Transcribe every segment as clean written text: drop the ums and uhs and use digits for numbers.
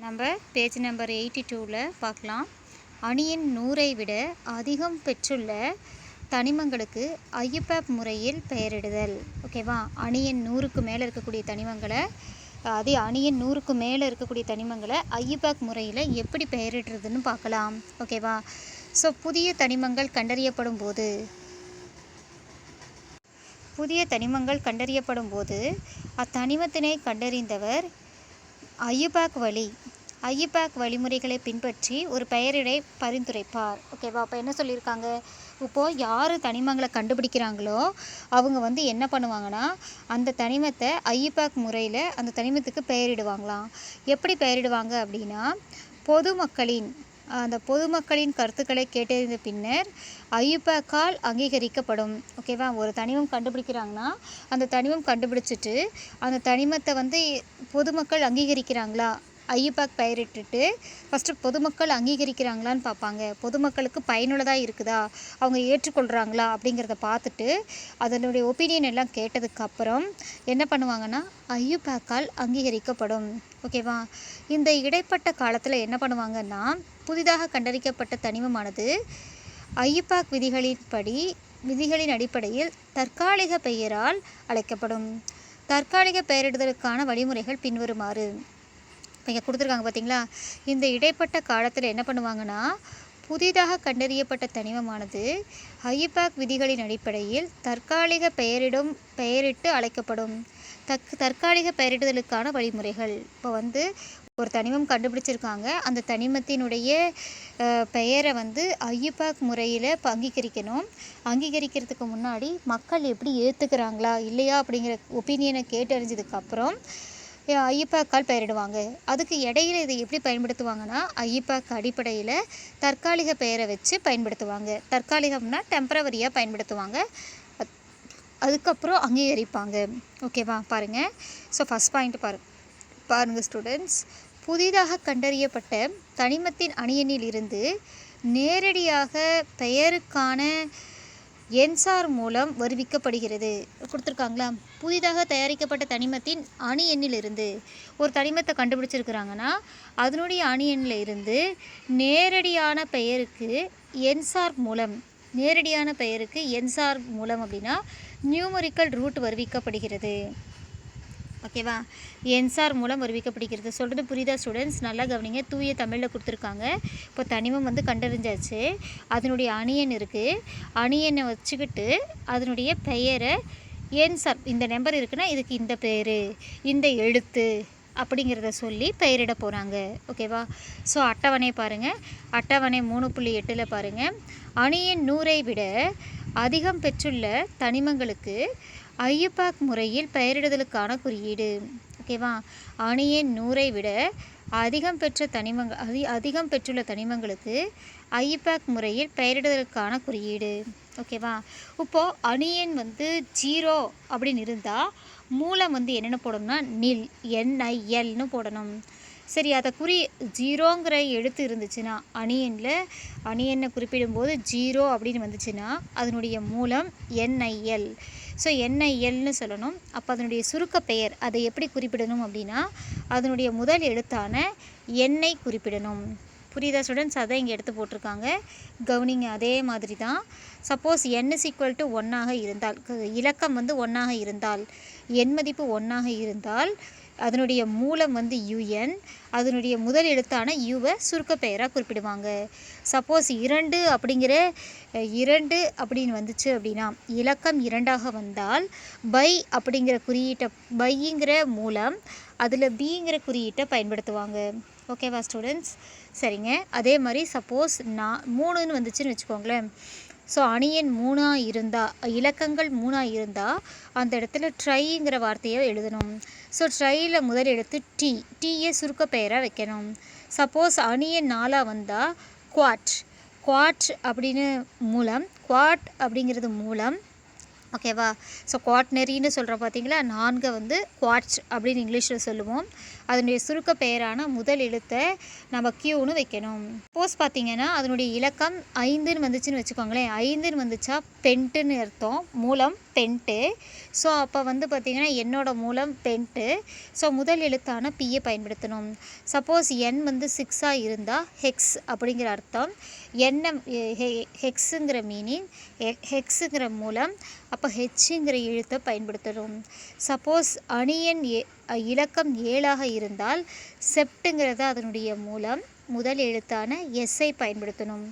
நம்ம page number 82ல் பார்க்கலாம். அணியின் 100ஐ விட அதிகம் பெற்றுள்ள தனிமங்களுக்கு ஐயுபாக் முறையில் பெயரிடுதல். ஓகேவா? அணியின் 100க்கு மேலே இருக்கக்கூடிய தனிமங்களை அணியின் 100க்கு மேலே இருக்கக்கூடிய தனிமங்களை ஐயுபாக் முறையில் எப்படி பெயரிடுறதுன்னு பார்க்கலாம். ஓகேவா? ஸோ புதிய தனிமங்கள் கண்டறியப்படும் போது அத்தனிமத்தினை கண்டறிந்தவர் ஐயுபாக் வழிமுறைகளை பின்பற்றி ஒரு பெயரிடை பரிந்துரைப்பார். ஓகேவா? அப்போ என்ன சொல்லியிருக்காங்க, இப்போது யார் தனிமங்களை கண்டுபிடிக்கிறாங்களோ அவங்க என்ன பண்ணுவாங்கன்னா, அந்த தனிமத்தை ஐயுபாக் முறையில் அந்த தனிமத்துக்கு பெயரிடுவாங்களாம். எப்படி பெயரிடுவாங்க அப்படின்னா, பொதுமக்களின் கருத்துக்களை கேட்டறிந்த பின்னர் ஐயுபாக்கால் அங்கீகரிக்கப்படும். ஓகேவா? ஒரு தனிமம் கண்டுபிடிக்கிறாங்கன்னா அந்த தனிமம் கண்டுபிடிச்சிட்டு அந்த தனிமத்தை பொதுமக்கள் அங்கீகரிக்கிறாங்களா, ஐயுபாக் பெயரிட்டுட்டு ஃபஸ்ட்டு பொதுமக்கள் அங்கீகரிக்கிறாங்களான்னு பார்ப்பாங்க. பொதுமக்களுக்கு பயனுள்ளதாக இருக்குதா, அவங்க ஏற்றுக்கொள்கிறாங்களா அப்படிங்கிறத பார்த்துட்டு அதனுடைய ஒப்பீனியன் எல்லாம் கேட்டதுக்கப்புறம் என்ன பண்ணுவாங்கன்னா, ஐயுபாக்கால் அங்கீகரிக்கப்படும். ஓகேவா? இந்த இடைப்பட்ட காலத்தில் என்ன பண்ணுவாங்கன்னா, புதிதாக கண்டறியப்பட்ட தனிமமானது ஐயுபாக் விதிகளின் அடிப்படையில் தற்காலிக பெயரால் அழைக்கப்படும். தற்காலிக பெயரிடுதலுக்கான வழிமுறைகள் பின்வருமாறு. இங்கே கொடுத்துருக்காங்க பார்த்தீங்களா? இந்த இடைப்பட்ட காலத்தில் என்ன பண்ணுவாங்கன்னா, புதிதாக கண்டறியப்பட்ட தனிமமானது ஐயுபாக் விதிகளின் அடிப்படையில் தற்காலிக பெயரிட்டு அழைக்கப்படும். தற்காலிக பெயரிடுதலுக்கான வழிமுறைகள். இப்போ ஒரு தனிமம் கண்டுபிடிச்சிருக்காங்க, அந்த தனிமத்தினுடைய பெயரை ஐயுபாக் முறையில் அங்கீகரிக்கணும். அங்கீகரிக்கிறதுக்கு முன்னாடி மக்கள் எப்படி ஏற்றுக்கிறாங்களா இல்லையா அப்படிங்கிற ஒப்பீனியனை கேட்டறிஞ்சதுக்கப்புறம் ஐயுபாக்கால் பெயரிடுவாங்க. அதுக்கு இடையில இதை எப்படி பயன்படுத்துவாங்கன்னா, ஐயுபாக் அடிப்படையில் தற்காலிக பெயரை வச்சு பயன்படுத்துவாங்க. தற்காலிகம்னா டெம்பரவரியாக பயன்படுத்துவாங்க. அதுக்கப்புறம் அங்கீகரிப்பாங்க. ஓகேவா? பாருங்கள். ஸோ ஃபஸ்ட் பாயிண்ட் பாருங்கள் ஸ்டூடெண்ட்ஸ். புதிதாக கண்டறியப்பட்ட தனிமத்தின் அணியெண்ணில் இருந்து நேரடியாக பெயருக்கான எண்சார் மூலம் வருவிக்கப்படுகிறது. கொடுத்துருக்காங்களா? புதிதாக தயாரிக்கப்பட்ட தனிமத்தின் அணி எண்ணிலிருந்து ஒரு தனிமத்தை கண்டுபிடிச்சிருக்கிறாங்கன்னா அதனுடைய அணி எண்ணில் இருந்து நேரடியான பெயருக்கு எண்சார் மூலம் அப்படின்னா நியூமரிக்கல் ரூட் வருவிக்கப்படுகிறது. ஓகேவா? எண்சார் மூலம் வருவிக்கப்படுகிறது. சொல்கிறது புரியுதா ஸ்டூடெண்ட்ஸ்? நல்லா கவனிங்க. தூய தமிழில் கொடுத்துருக்காங்க. இப்போ தனிமம் கண்டறிஞ்சாச்சு, அதனுடைய அணியன் இருக்குது. அணியனை வச்சுக்கிட்டு அதனுடைய பெயரை எண்சார், இந்த நம்பர் இருக்குன்னா இதுக்கு இந்த பேர், இந்த எழுத்து அப்படிங்கிறத சொல்லி பெயரிட போகிறாங்க. ஓகேவா? ஸோ அட்டவணை பாருங்கள். அட்டவணை 3.8 பாருங்கள். அணியின் 100ஐ விட அதிகம் பெற்றுள்ள தனிமங்களுக்கு ஐயுபாக் முறையில் பெயரிடுதலுக்கான குறியீடு. ஓகேவா? அணியின் 100ஐ விட அதிகம் பெற்றுள்ள தனிமங்களுக்கு ஐயுபாக் முறையில் பெயரிடுதலுக்கான குறியீடு. ஓகேவா? இப்போது அணியன் 0 அப்படின்னு இருந்தால் மூலம் என்னென்ன போடணும்னா நில், NILனு போடணும். சரி, அதை 0ங்கிற எழுத்து இருந்துச்சுன்னா அணியனை குறிப்பிடும்போது 0 அப்படின்னு வந்துச்சுன்னா அதனுடைய மூலம் NIL. ஸோ NILனு சொல்லணும். அப்போ அதனுடைய சுருக்க பெயர் அதை எப்படி குறிப்பிடணும் அப்படின்னா அதனுடைய முதல் எழுத்தான எண்ணை குறிப்பிடணும். புரியுதா ஸ்டூடெண்ட்ஸ்? அதை இங்கே எடுத்து போட்டிருக்காங்க. கவனிங்க. அதே மாதிரி தான் சப்போஸ் n = 1ஆக இருந்தால், இலக்கம் 1ஆக இருந்தால், எண் மதிப்பு 1ஆக இருந்தால் அதனுடைய மூலம் UN, அதனுடைய முதல் எழுத்தான Uவை சுருக்க பெயராக குறிப்பிடுவாங்க. சப்போஸ் 2 அப்படின்னு வந்துச்சு அப்படின்னா, இலக்கம் 2ஆக வந்தால் பைங்கிற மூலம் அதில் Bங்கிற குறியீட்டை பயன்படுத்துவாங்க. ஓகேவா ஸ்டூடெண்ட்ஸ்? சரிங்க. அதே மாதிரி சப்போஸ் 3ன்னு வந்துச்சுன்னு வச்சுக்கோங்களேன். ஸோ அணியன் 3ஆக இருந்தால், இலக்கங்கள் 3ஆக இருந்தால் அந்த இடத்துல ட்ரைங்கிற வார்த்தையை எழுதணும். ஸோ ட்ரையில் முதல் எழுத்து டீயை சுருக்க பெயராக வைக்கணும். சப்போஸ் அணியன் 4ஆக வந்தால் குவாட் அப்படின்னு குவாட் அப்படிங்கிறது மூலம். ஓகேவா? ஸோ குவாட்னரின்னு சொல்கிறோம் பார்த்தீங்களா, 4 குவாட்ஸ் அப்படின்னு இங்கிலீஷில் சொல்லுவோம். அதனுடைய சுருக்க பெயரான முதல் எழுத்தை நம்ம கியூன்னு வைக்கணும். சப்போஸ் பார்த்திங்கன்னா அதனுடைய இலக்கம் 5ன்னு வந்துச்சுன்னு வச்சுக்கோங்களேன். 5ன்னு வந்துச்சா பென்ட்டுன்னு அர்த்தம், மூலம் பென்ட்டு. ஸோ அப்போ வந்து பார்த்திங்கன்னா என்னோட மூலம் பென்ட்டு. ஸோ முதல் எழுத்தான பியை பயன்படுத்தணும். சப்போஸ் என் வந்து 6ஆக இருந்தால் ஹெக்ஸ் அப்படிங்கிற அர்த்தம். ஹெக்ஸுங்கிற மீனிங், ஹெக்ஸுங்கிற மூலம், அப்போ ஹெச்ங்கிற எழுத்தை பயன்படுத்தணும். சப்போஸ் அணியன் இலக்கம் 7ஆக இருந்தால் செப்ட்டுங்கிறது அதனுடைய மூலம், முதல் எழுத்தான எஸ்ஸை பயன்படுத்தணும்.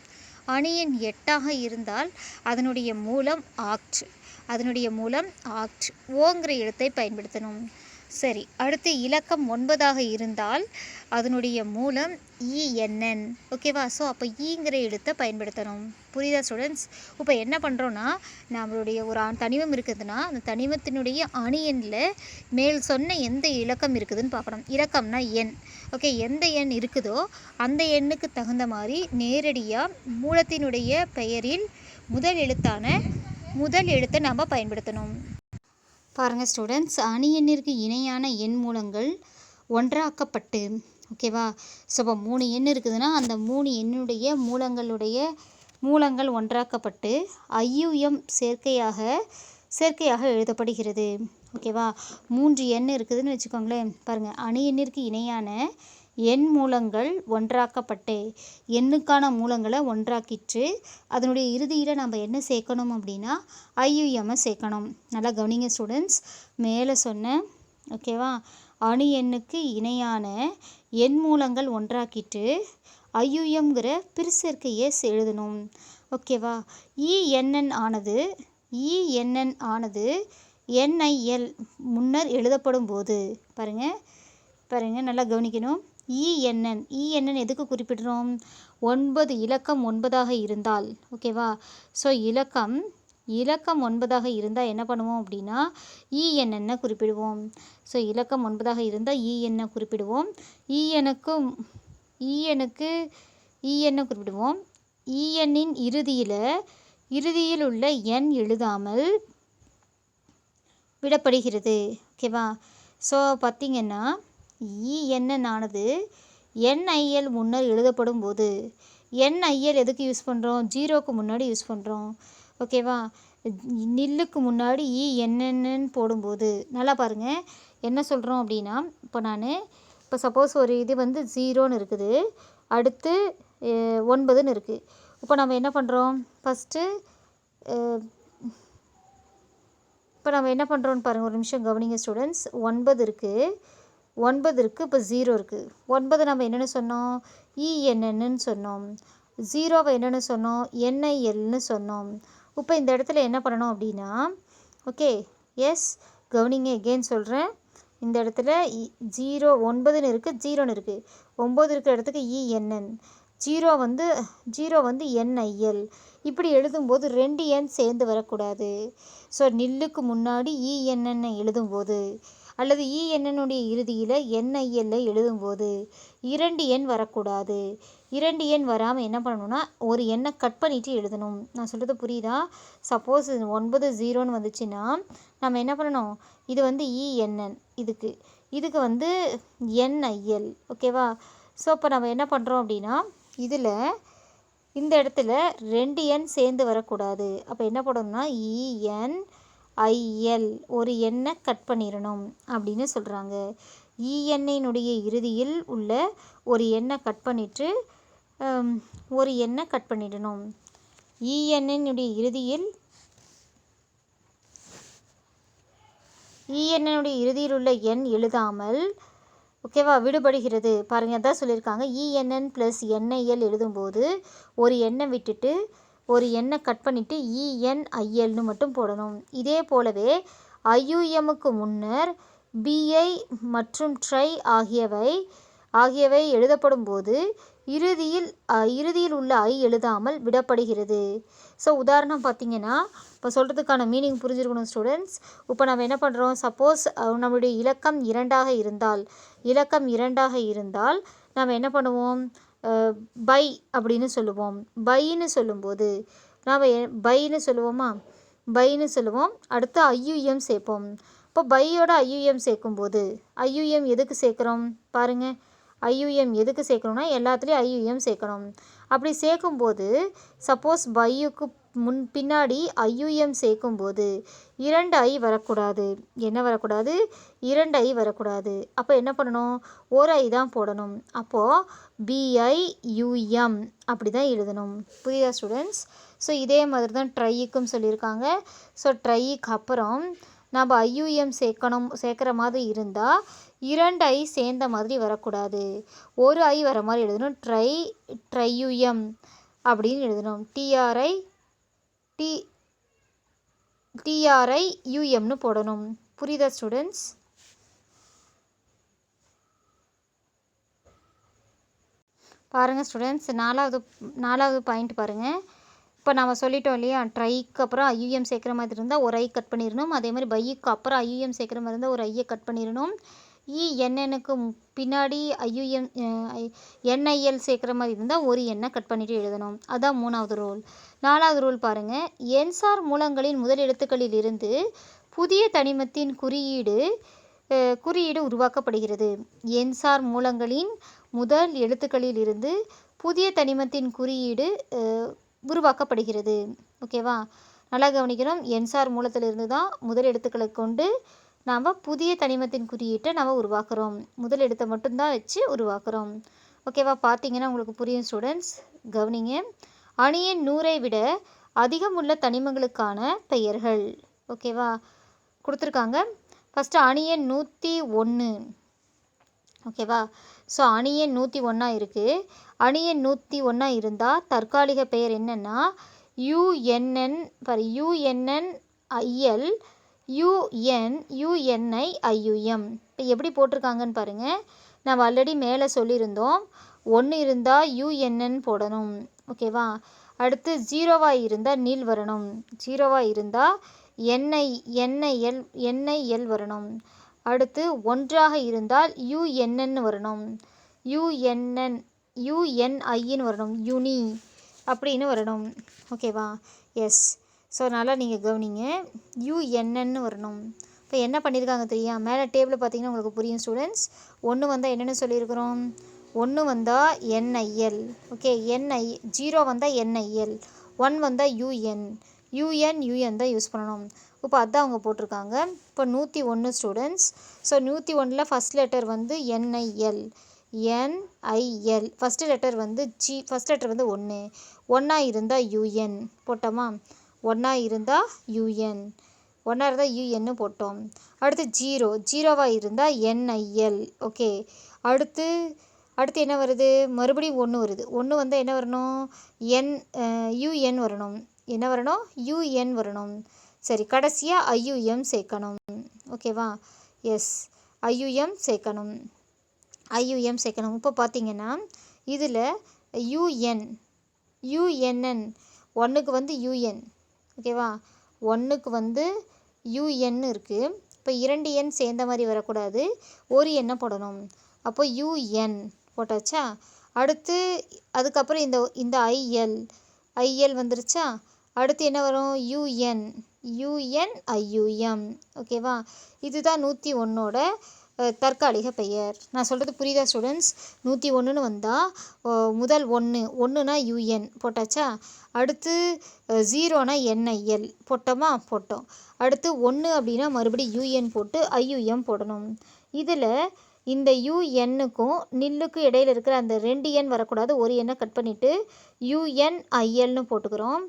அணியன் 8ஆக இருந்தால் அதனுடைய மூலம் ஆக்ட், ஓங்கிற எழுத்தை பயன்படுத்தணும். சரி, அடுத்து இலக்கம் 9ஆக இருந்தால் அதனுடைய மூலம் இஎன்என். ஓகேவா? ஸோ அப்போ ஈங்கிற எழுத்தை பயன்படுத்தணும். புரியுதா ஸ்டூடெண்ட்ஸ்? இப்போ என்ன பண்ணுறோன்னா, நம்மளுடைய ஒரு தனிமம் இருக்குதுன்னா அந்த தனிமத்தினுடைய அணியனில் மேல் சொன்ன எந்த இலக்கம் இருக்குதுன்னு பார்க்கணும். இலக்கம்னா எண். ஓகே, எந்த எண் இருக்குதோ அந்த எண்ணுக்கு தகுந்த மாதிரி நேரடியாக மூலத்தினுடைய பெயரில் முதல் எழுத்தை நாம் பயன்படுத்தணும். பாருங்கள் ஸ்டூடெண்ட்ஸ், அணி எண்ணிற்கு இணையான எண் மூலங்கள் ஒன்றாக்கப்பட்டு, ஓகேவா? ஸோ இப்போ 3 எண் இருக்குதுன்னா அந்த 3 எண்ணுடைய மூலங்கள் ஒன்றாக்கப்பட்டு ஐயுஎம் சேர்க்கையாக எழுதப்படுகிறது. ஓகேவா? 3 எண் இருக்குதுன்னு வச்சுக்கோங்களேன். பாருங்கள், அணி எண்ணிற்கு இணையான எண் மூலங்கள் ஒன்றாக்கப்பட்டு, எண்ணுக்கான மூலங்களை ஒன்றாக்கிட்டு அதனுடைய இறுதியில் நம்ம என்ன சேர்க்கணும் அப்படின்னா ஐயுஎம்மை சேர்க்கணும். நல்லா கவனிங்க ஸ்டூடெண்ட்ஸ், மேலே சொன்னேன். ஓகேவா? அணி எண்ணுக்கு இணையான எண் மூலங்கள் ஒன்றாக்கிட்டு ஐயுஎம்ங்கிற பிற்சேர்க்கையை எழுதணும். ஓகேவா? இஎன்என் ஆனது என்ஐஎல் முன்னர் எழுதப்படும் போது, பாருங்கள் நல்லா கவனிக்கணும். இஎன்என் எதுக்கு குறிப்பிடுறோம்? 9 இலக்கம் 9ஆக இருந்தால், ஓகேவா? ஸோ இலக்கம் 9ஆக இருந்தால் என்ன பண்ணுவோம் அப்படின்னா இஎன்என்னை குறிப்பிடுவோம். ஸோ இலக்கம் 9ஆக இருந்தால் இஎன்னை குறிப்பிடுவோம். இஎன்னை குறிப்பிடுவோம். இஎன்னின் இறுதியில் உள்ள எண் எழுதாமல் விடப்படுகிறது. ஓகேவா? ஸோ பார்த்திங்கன்னா இஎன்என் ஆனது என்ஐஎல் முன்னர் எழுதப்படும் போது, என்ஐஎல் எதுக்கு யூஸ் பண்ணுறோம்? 0க்கு முன்னாடி யூஸ் பண்ணுறோம். ஓகேவா? நில்லுக்கு முன்னாடி இஎன்என்னு போடும்போது, நல்லா பாருங்கள் என்ன சொல்கிறோம் அப்படின்னா, இப்போ சப்போஸ் ஒரு இது வந்து 0ன்னு இருக்குது, அடுத்து 9ன்னு இருக்குது. இப்போ நம்ம என்ன பண்ணுறோம்? இப்போ நம்ம என்ன பண்ணுறோன்னு பாருங்கள், ஒரு நிமிஷம் கவனிங்க ஸ்டூடெண்ட்ஸ். 9 இருக்குது, இப்போ 0 இருக்குது. 9 நம்ம என்னென்னு சொன்னோம்? இஎன்என்னு சொன்னோம். 0வை என்னென்னு சொன்னோம்? என்ஐஎல்னு சொன்னோம். இப்போ இந்த இடத்துல என்ன பண்ணணும் அப்படின்னா, ஓகே, எஸ் கவனிங்க, எகெயின் சொல்கிறேன். இந்த இடத்துல 9ன்னு இருக்குது, 0ன்னு இருக்குது. 9 இருக்கிற இடத்துக்கு இஎன்என், 0 வந்து என்ஐஎல். இப்படி எழுதும்போது 2 எண் சேர்ந்து வரக்கூடாது. ஸோ நில்லுக்கு முன்னாடி இஎன்என்னை எழுதும்போது அல்லது இஎன்என்னுடைய இறுதியில் என்ஐஎல்லை எழுதும்போது 2 எண் வரக்கூடாது. 2 எண் வராமல் என்ன பண்ணணும்னா ஒரு எண்ணை கட் பண்ணிவிட்டு எழுதணும். நான் சொல்கிறது புரியுதா? சப்போஸ் 9 0ன்னு வந்துச்சுன்னா நம்ம என்ன பண்ணணும்? இது வந்து இஎன்என், இதுக்கு வந்து என்ஐஎல். ஓகேவா? ஸோ இப்போ நம்ம என்ன பண்ணுறோம் அப்படின்னா, இந்த இடத்துல 2 எண் சேர்ந்து வரக்கூடாது. அப்போ என்ன பண்ணணும்னா இஎன்ஐஎல் ஒரு எண்ணை கட் பண்ணிடணும் அப்படின்னு சொல்கிறாங்க. இஎன்ஐனுடைய இறுதியில் உள்ள ஒரு எண்ணை கட் பண்ணிவிட்டு ஒரு எண்ணை கட் பண்ணிடணும். இஎன்ஐனுடைய இறுதியில் உள்ள எண் எழுதாமல், ஓகேவா, விடுபடுகிறது. பாருங்கள், அதான் சொல்லியிருக்காங்க. இஎன்என் ப்ளஸ் என்ஐஎல் எழுதும்போது ஒரு எண்ணை விட்டுட்டு ஒரு எண்ணை கட் பண்ணிவிட்டு இஎன்ஐஎல்னு மட்டும் போடணும். இதே போலவே ஐயுஎம்முக்கு முன்னர் பிஐ மற்றும் ட்ரை ஆகியவை எழுதப்படும் போது இறுதியில் உள்ள ஐ எழுதாமல் விடப்படுகிறது. ஸோ உதாரணம் பார்த்திங்கன்னா, இப்போ சொல்கிறதுக்கான மீனிங் புரிஞ்சிருக்கணும் ஸ்டூடெண்ட்ஸ். இப்போ நம்ம என்ன பண்ணுறோம்? சப்போஸ் நம்மளுடைய இலக்கம் 2ஆக இருந்தால் நம்ம என்ன பண்ணுவோம்? பை அப்படின்னு சொல்லுவோம். பைன்னு சொல்லும்போது நாம் பைன்னு சொல்லுவோம். அடுத்து ஐயுஎம் சேர்ப்போம். இப்போ பையோட ஐயுஎம் சேர்க்கும்போது ஐயுஎம் எதுக்கு சேர்க்குறோம் பாருங்கள். ஐயுஎம் எதுக்கு சேர்க்கணும்னா எல்லாத்துலேயும் ஐயுஎம் சேர்க்கணும். அப்படி சேர்க்கும்போது சப்போஸ் பையுக்கு பின்னாடி ஐயுஎம் சேர்க்கும்போது 2 ஐ வரக்கூடாது. என்ன வரக்கூடாது? 2 ஐ வரக்கூடாது. அப்போ என்ன பண்ணணும்? ஒரு ஐ தான் போடணும். அப்போது பிஐயுஎம் அப்படி தான் எழுதணும். புரியுதா ஸ்டூடெண்ட்ஸ்? ஸோ இதே மாதிரி தான் ட்ரைக்கும் சொல்லியிருக்காங்க. ஸோ ட்ரைக்கு அப்புறம் நம்ம ஐயுஎம் சேர்க்குற மாதிரி இருந்தால் 2 ஐ சேர்ந்த மாதிரி வரக்கூடாது. ஒரு ஐ வர மாதிரி எழுதணும். ட்ரையுஎம் அப்படின்னு எழுதணும். டிஆர்ஐயுஎம்னு போடணும். புரியுதா ஸ்டூடெண்ட்ஸ்? பாருங்கள் ஸ்டூடெண்ட்ஸ், நாலாவது பாயிண்ட் பாருங்கள். இப்போ நம்ம சொல்லிட்டோம் இல்லையா, ட்ரைக்கு அப்புறம் ஐயுஎம் சேர்க்குற மாதிரி இருந்தால் ஒரு ஐ கட் பண்ணிடணும். அதே மாதிரி பைக்கு அப்புறம் ஐயுஎம் சேர்க்குற மாதிரி இருந்தால் ஒரு ஐயை கட் பண்ணிடணும். இஎன்எனுக்கு பின்னாடி ஐயுஎம் என்ஐஎல் சேர்க்குற மாதிரி இருந்தால் ஒரு எண்ணை கட் பண்ணிவிட்டு எழுதணும். அதுதான் 3வது ரூல். 4வது ரூல் பாருங்கள். எண்சார் மூலங்களின் முதல் எழுத்துக்களில் இருந்து புதிய தனிமத்தின் குறியீடு உருவாக்கப்படுகிறது. எண்சார் மூலங்களின் முதல் எழுத்துக்களில் இருந்து புதிய தனிமத்தின் குறியீடு உருவாக்கப்படுகிறது. ஓகேவா? நல்லா கவனிக்கணும். எண்சார் மூலத்திலிருந்து தான் முதல் எழுத்துக்களை கொண்டு நாம் புதிய தனிமத்தின் குறியீட்டை நம்ம உருவாக்குறோம். முதல் எழுத்தை மட்டும்தான் வச்சு உருவாக்குறோம். ஓகேவா? பார்த்தீங்கன்னா உங்களுக்கு புரியும் ஸ்டூடெண்ட்ஸ். கவனிங்க. அணியின் 100ஐ விட அதிகமுள்ள தனிமங்களுக்கான பெயர்கள். ஓகேவா? கொடுத்துருக்காங்க. ஃபஸ்ட்டு அணியன் 101. ஓகேவா? ஸோ அணியன் 101 இருக்குது. அணியன் 101 இருந்தால் தற்காலிக பெயர் என்னென்னா யுஎன்என்ஐஎல் யுஎன்ஐஐயுஎம். இப்போ எப்படி போட்டிருக்காங்கன்னு பாருங்கள். நம்ம ஆல்ரெடி மேலே சொல்லியிருந்தோம். 1 இருந்தால் யுஎன்என் போடணும். ஓகேவா? அடுத்து 0வாக இருந்தால் நீல் வரணும். 0வாக இருந்தால் என்ஐஎல் வரணும். அடுத்து 1ஆக இருந்தால் யுஎன்என் வரணும். யுஎன்ஐன்னு வரணும். யுனி அப்படின்னு வரணும். ஓகேவா? எஸ். ஸோ அதனால் நீங்கள் கவனிங்க. யுஎன்என்னு வரணும். இப்போ என்ன பண்ணியிருக்காங்க தெரியும்? மேலே டேபிளில் பார்த்தீங்கன்னா உங்களுக்கு புரியும் ஸ்டூடெண்ட்ஸ். 1 வந்தால் என்னென்னு சொல்லியிருக்கிறோம்? 1 வந்தால் என்ஐஎல். ஓகே, 0 வந்தால் என்ஐஎல், 1 வந்தால் யுஎன் தான் யூஸ் பண்ணணும். இப்போ அதுதான் அவங்க போட்டிருக்காங்க. இப்போ 101 ஸ்டூடெண்ட்ஸ். ஸோ 101ல் ஃபஸ்ட் லெட்டர் வந்து என்ஐஎல். ஃபஸ்ட்டு லெட்டர் வந்து ஃபஸ்ட் லெட்டர் வந்து 1. 1ஆக இருந்தால் யுஎன் போட்டோமா? 1ஆக இருந்தால் யுஎன், 1ஆக இருந்தால் யுஎன்னு போட்டோம். அடுத்து 0வாக இருந்தால் என்ஐஎல். ஓகே, அடுத்து என்ன வருது? மறுபடியும் 1 வருது. 1 வந்தால் என்ன வரணும்? யுஎன் வரணும். என்ன வரணும்? யுஎன் வரணும். சரி, கடைசியாக ஐயுஎம் சேர்க்கணும். ஓகேவா? எஸ், ஐயுஎம் சேர்க்கணும். இப்போ பார்த்தீங்கன்னா இதில் யுஎன்என் 1க்கு வந்து யுஎன். ஓகேவா? 1க்கு வந்து யுஎன் இருக்குது. இப்போ 2 எண் சேர்ந்த மாதிரி வரக்கூடாது. ஒரு எண்ணை போடணும். அப்போ யுஎன் போட்டாச்சா? அடுத்து அதுக்கப்புறம் இந்த ஐஎல் வந்துருச்சா? அடுத்து என்ன வரும்? யுஎன்ஐயுஎம். ஓகேவா? இதுதான் 101ஓட தற்காலிக பெயர். நான் சொல்கிறது புரியுதா ஸ்டூடெண்ட்ஸ்? 101ன்னு வந்தால் முதல் 1னா யுஎன் போட்டாச்சா? அடுத்து 0னா என்ஐஎல் போட்டோமா? போட்டோம். அடுத்து 1 அப்படின்னா மறுபடியும் யுஎன் போட்டு ஐயுஎம் போடணும். இதில் இந்த யுஎன்னுக்கும் நில்லுக்கும் இடையில் இருக்கிற அந்த 2 எண் வரக்கூடாது. ஒரு எண்ணை கட் பண்ணிவிட்டு யுஎன்ஐஎல்னு போட்டுக்கிறோம்.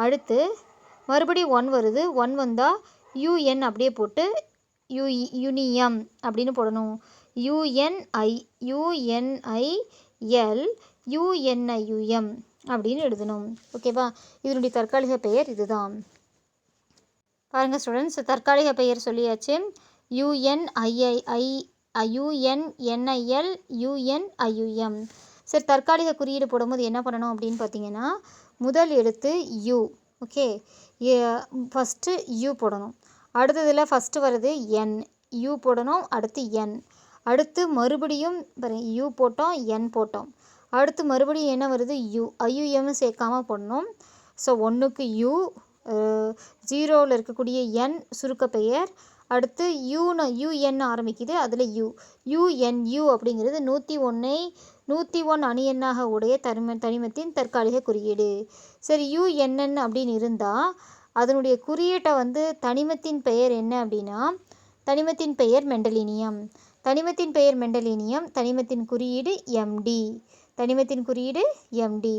அடுத்து மறுபடியும் 1 வருது. 1 வந்தால் யுஎன் அப்படியே போட்டு யுனியம் அப்படின்னு போடணும். யுஎன்ஐஎல் யுஎன்ஐயுஎம் அப்படின்னு எழுதணும். ஓகேவா? இதனுடைய தற்காலிக பெயர் இதுதான். பாருங்கள் ஸ்டூடெண்ட்ஸ், தற்காலிக பெயர் சொல்லியாச்சு. யுஎன்என்ஐஎல் யுஎன்ஐயுஎம். சரி, தற்காலிக குறியீடு போடும்போது என்ன பண்ணணும் அப்படின்னு பார்த்தீங்கன்னா, முதல் எழுத்து யூ. ஓகே, ஃபஸ்ட்டு யூ போடணும். அடுத்ததில் ஃபஸ்ட்டு வருது என், யூ போடணும். அடுத்து என், அடுத்து மறுபடியும் யூ போட்டோம், என் போட்டோம். அடுத்து மறுபடியும் என்ன வருது? யூ, ஐயுஎம் சேர்க்காமல் போடணும். ஸோ 1க்கு யூ, 0வில் இருக்கக்கூடிய என் சுருக்க பெயர், அடுத்து யூஎன் ஆரம்பிக்குது, அதில் யூஎன்யூ அப்படிங்கிறது 101 அணு எண்ணாக உடைய தனிமத்தின் தற்காலிக குறியீடு. சரி, யூஎன்என் அப்படின்னு இருந்தால் அதனுடைய குறியீட்டை தனிமத்தின் பெயர் என்ன அப்படின்னா, தனிமத்தின் பெயர் மெண்டலினியம். தனிமத்தின் குறியீடு எம்டி.